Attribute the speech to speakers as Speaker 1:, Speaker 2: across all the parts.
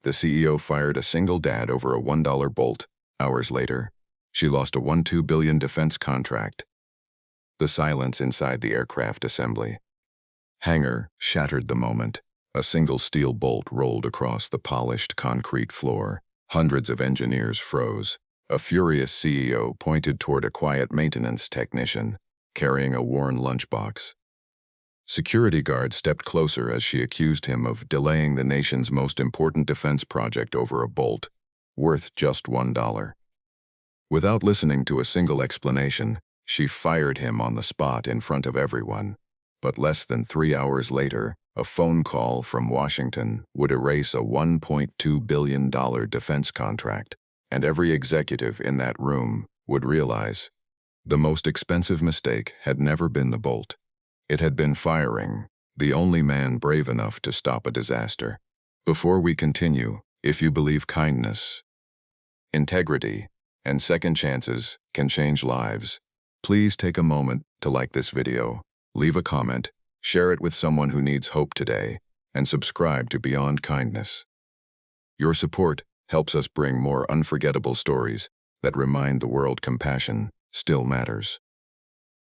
Speaker 1: the CEO fired a single dad over a $1 bolt. Hours later, she lost a $1.2 billion defense contract. The silence inside the aircraft assembly hangar shattered the moment. A single steel bolt rolled across the polished concrete floor. Hundreds of engineers froze. A furious CEO pointed toward a quiet maintenance technician, carrying a worn lunchbox. Security guards stepped closer as she accused him of delaying the nation's most important defense project over a bolt, worth just $1. Without listening to a single explanation, she fired him on the spot in front of everyone. But less than 3 hours later, a phone call from Washington would erase a $1.2 billion defense contract, and every executive in that room would realize the most expensive mistake had never been the bolt. It had been firing the only man brave enough to stop a disaster. Before we continue, if you believe kindness, integrity, and second chances can change lives, please take a moment to like this video, leave a comment, share it with someone who needs hope today, and subscribe to Beyond Kindness. Your support helps us bring more unforgettable stories that remind the world compassion still matters.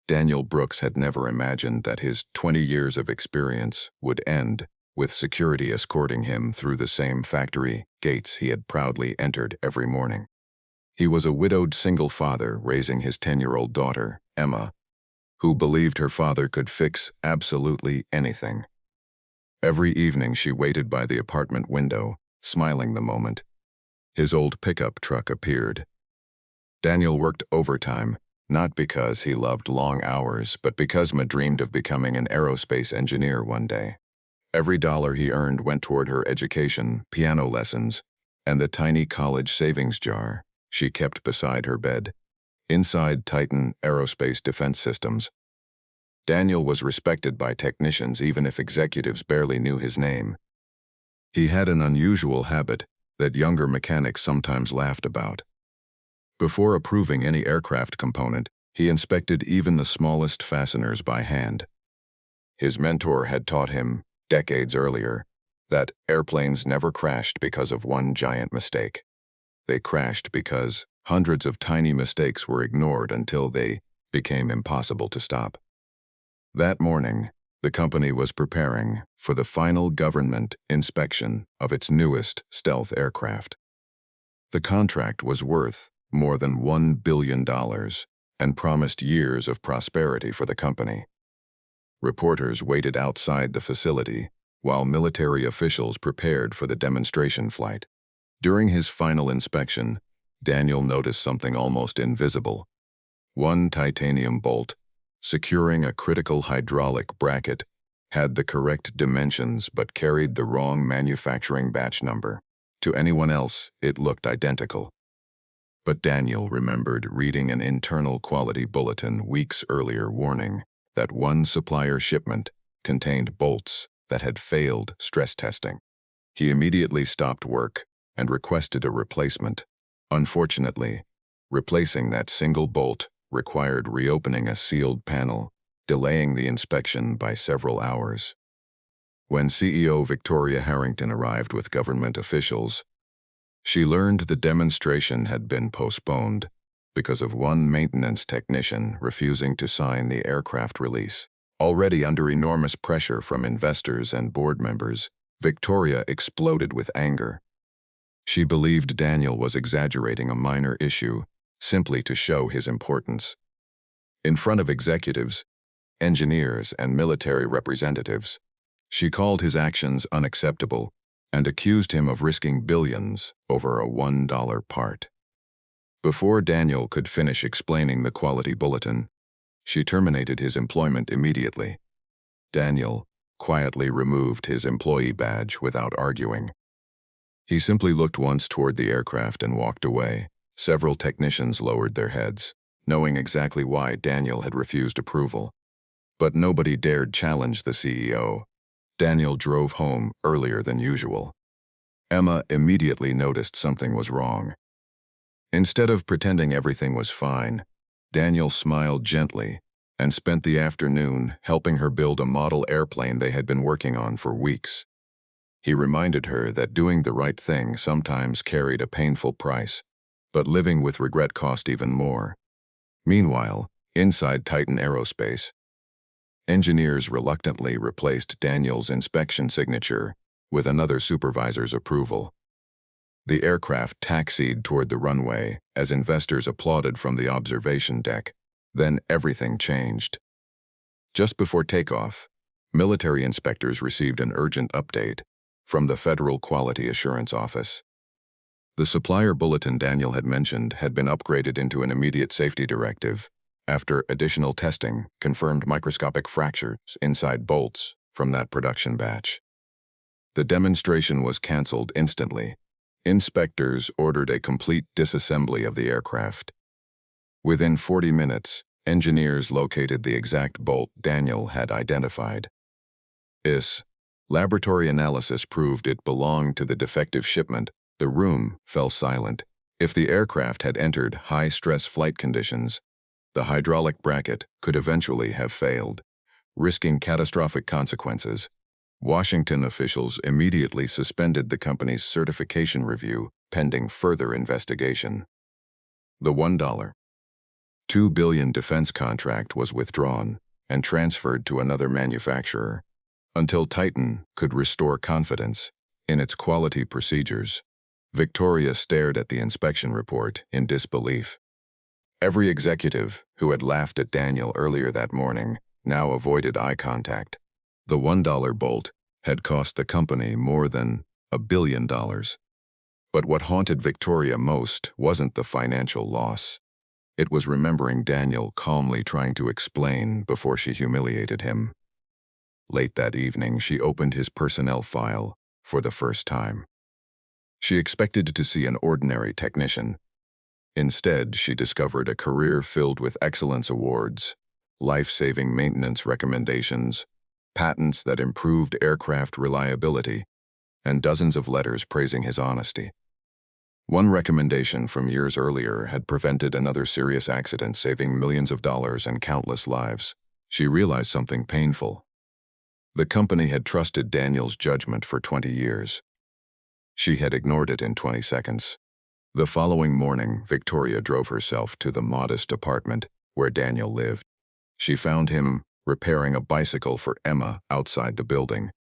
Speaker 1: Daniel Brooks had never imagined that his 20 years of experience would end with security escorting him through the same factory gates he had proudly entered every morning. He was a widowed single father raising his 10-year-old daughter, Emma, who believed her father could fix absolutely anything. Every evening she waited by the apartment window, smiling the moment his old pickup truck appeared. Daniel worked overtime, not because he loved long hours, but because Emma dreamed of becoming an aerospace engineer one day. Every dollar he earned went toward her education, piano lessons, and the tiny college savings jar she kept beside her bed. Inside Titan Aerospace Defense Systems, Daniel was respected by technicians even if executives barely knew his name. He had an unusual habit that younger mechanics sometimes laughed about. Before approving any aircraft component, he inspected even the smallest fasteners by hand. His mentor had taught him, decades earlier, that airplanes never crashed because of one giant mistake. They crashed because hundreds of tiny mistakes were ignored until they became impossible to stop. That morning, the company was preparing for the final government inspection of its newest stealth aircraft. The contract was worth more than $1 billion and promised years of prosperity for the company. Reporters waited outside the facility while military officials prepared for the demonstration flight. During his final inspection, Daniel noticed something almost invisible. One titanium bolt, securing a critical hydraulic bracket, had the correct dimensions but carried the wrong manufacturing batch number. To anyone else, it looked identical. But Daniel remembered reading an internal quality bulletin weeks earlier warning that one supplier shipment contained bolts that had failed stress testing. He immediately stopped work and requested a replacement. Unfortunately, replacing that single bolt required reopening a sealed panel, delaying the inspection by several hours. When CEO Victoria Harrington arrived with government officials, she learned the demonstration had been postponed because of one maintenance technician refusing to sign the aircraft release. Already under enormous pressure from investors and board members, Victoria exploded with anger. She believed Daniel was exaggerating a minor issue simply to show his importance. In front of executives, engineers, and military representatives, she called his actions unacceptable and accused him of risking billions over a $1 part. Before Daniel could finish explaining the quality bulletin, she terminated his employment immediately. Daniel quietly removed his employee badge without arguing. He simply looked once toward the aircraft and walked away. Several technicians lowered their heads, knowing exactly why Daniel had refused approval. But nobody dared challenge the CEO. Daniel drove home earlier than usual. Emma immediately noticed something was wrong. Instead of pretending everything was fine, Daniel smiled gently and spent the afternoon helping her build a model airplane they had been working on for weeks. He reminded her that doing the right thing sometimes carried a painful price, but living with regret cost even more. Meanwhile, inside Titan Aerospace, engineers reluctantly replaced Daniel's inspection signature with another supervisor's approval. The aircraft taxied toward the runway as investors applauded from the observation deck. Then everything changed. Just before takeoff, military inspectors received an urgent update from the Federal Quality Assurance Office. The supplier bulletin Daniel had mentioned had been upgraded into an immediate safety directive after additional testing confirmed microscopic fractures inside bolts from that production batch. The demonstration was canceled instantly. Inspectors ordered a complete disassembly of the aircraft. Within 40 minutes, engineers located the exact bolt Daniel had identified. Laboratory analysis proved it belonged to the defective shipment. The room fell silent. If the aircraft had entered high-stress flight conditions, the hydraulic bracket could eventually have failed, risking catastrophic consequences. Washington officials immediately suspended the company's certification review pending further investigation. The $1.2 billion defense contract was withdrawn and transferred to another manufacturer until Titan could restore confidence in its quality procedures. Victoria stared at the inspection report in disbelief. Every executive who had laughed at Daniel earlier that morning now avoided eye contact. The $1 bolt had cost the company more than $1 billion. But what haunted Victoria most wasn't the financial loss. It was remembering Daniel calmly trying to explain before she humiliated him. Late that evening, she opened his personnel file for the first time. She expected to see an ordinary technician. Instead, she discovered a career filled with excellence awards, life-saving maintenance recommendations, patents that improved aircraft reliability, and dozens of letters praising his honesty. One recommendation from years earlier had prevented another serious accident, saving millions of dollars and countless lives. She realized something painful. The company had trusted Daniel's judgment for 20 years. She had ignored it in 20 seconds. The following morning, Victoria drove herself to the modest apartment where Daniel lived. She found him repairing a bicycle for Emma outside the building.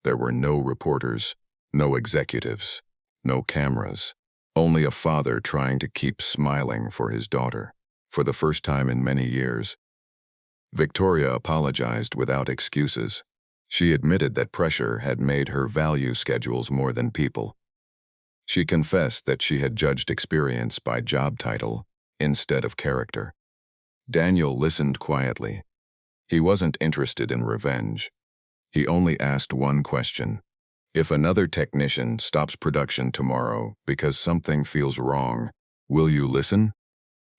Speaker 1: There were no reporters, no executives, no cameras, only a father trying to keep smiling for his daughter. For the first time in many years, Victoria apologized without excuses. She admitted that pressure had made her value schedules more than people. She confessed that she had judged experience by job title instead of character. Daniel listened quietly. He wasn't interested in revenge. He only asked one question. If another technician stops production tomorrow because something feels wrong, will you listen?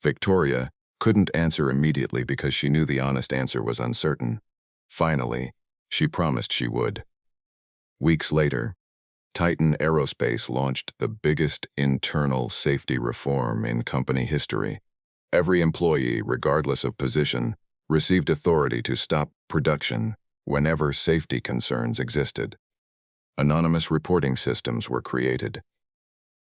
Speaker 1: Victoria couldn't answer immediately because she knew the honest answer was uncertain. Finally, she promised she would. Weeks later, Titan Aerospace launched the biggest internal safety reform in company history. Every employee, regardless of position, received authority to stop production whenever safety concerns existed. Anonymous reporting systems were created.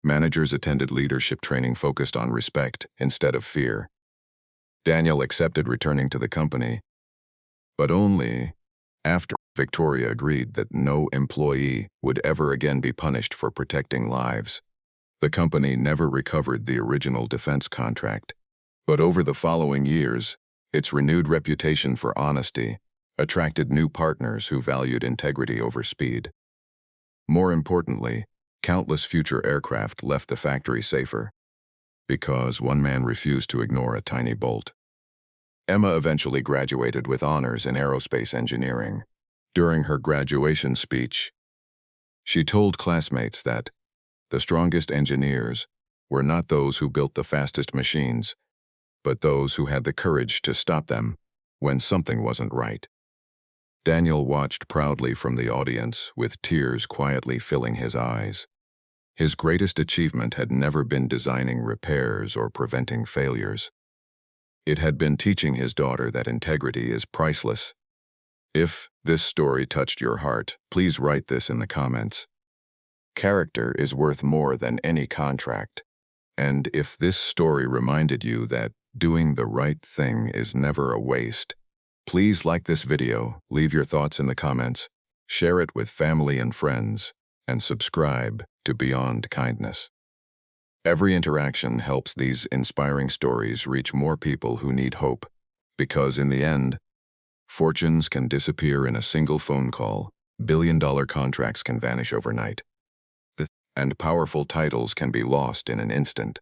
Speaker 1: Managers attended leadership training focused on respect instead of fear. Daniel accepted returning to the company, but only after Victoria agreed that no employee would ever again be punished for protecting lives. The company never recovered the original defense contract, but over the following years, its renewed reputation for honesty attracted new partners who valued integrity over speed. More importantly, countless future aircraft left the factory safer because one man refused to ignore a tiny bolt. Emma eventually graduated with honors in aerospace engineering. During her graduation speech, she told classmates that the strongest engineers were not those who built the fastest machines, but those who had the courage to stop them when something wasn't right. Daniel watched proudly from the audience, with tears quietly filling his eyes. His greatest achievement had never been designing repairs or preventing failures. It had been teaching his daughter that integrity is priceless. If this story touched your heart, please write this in the comments. Character is worth more than any contract. And if this story reminded you that doing the right thing is never a waste, please like this video, leave your thoughts in the comments, share it with family and friends, and subscribe to Beyond Kindness. Every interaction helps these inspiring stories reach more people who need hope, because in the end, fortunes can disappear in a single phone call, billion-dollar contracts can vanish overnight, and powerful titles can be lost in an instant.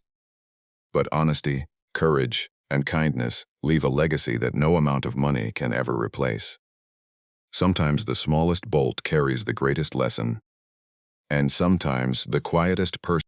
Speaker 1: But honesty, courage, and kindness leave a legacy that no amount of money can ever replace. Sometimes the smallest bolt carries the greatest lesson, and sometimes the quietest person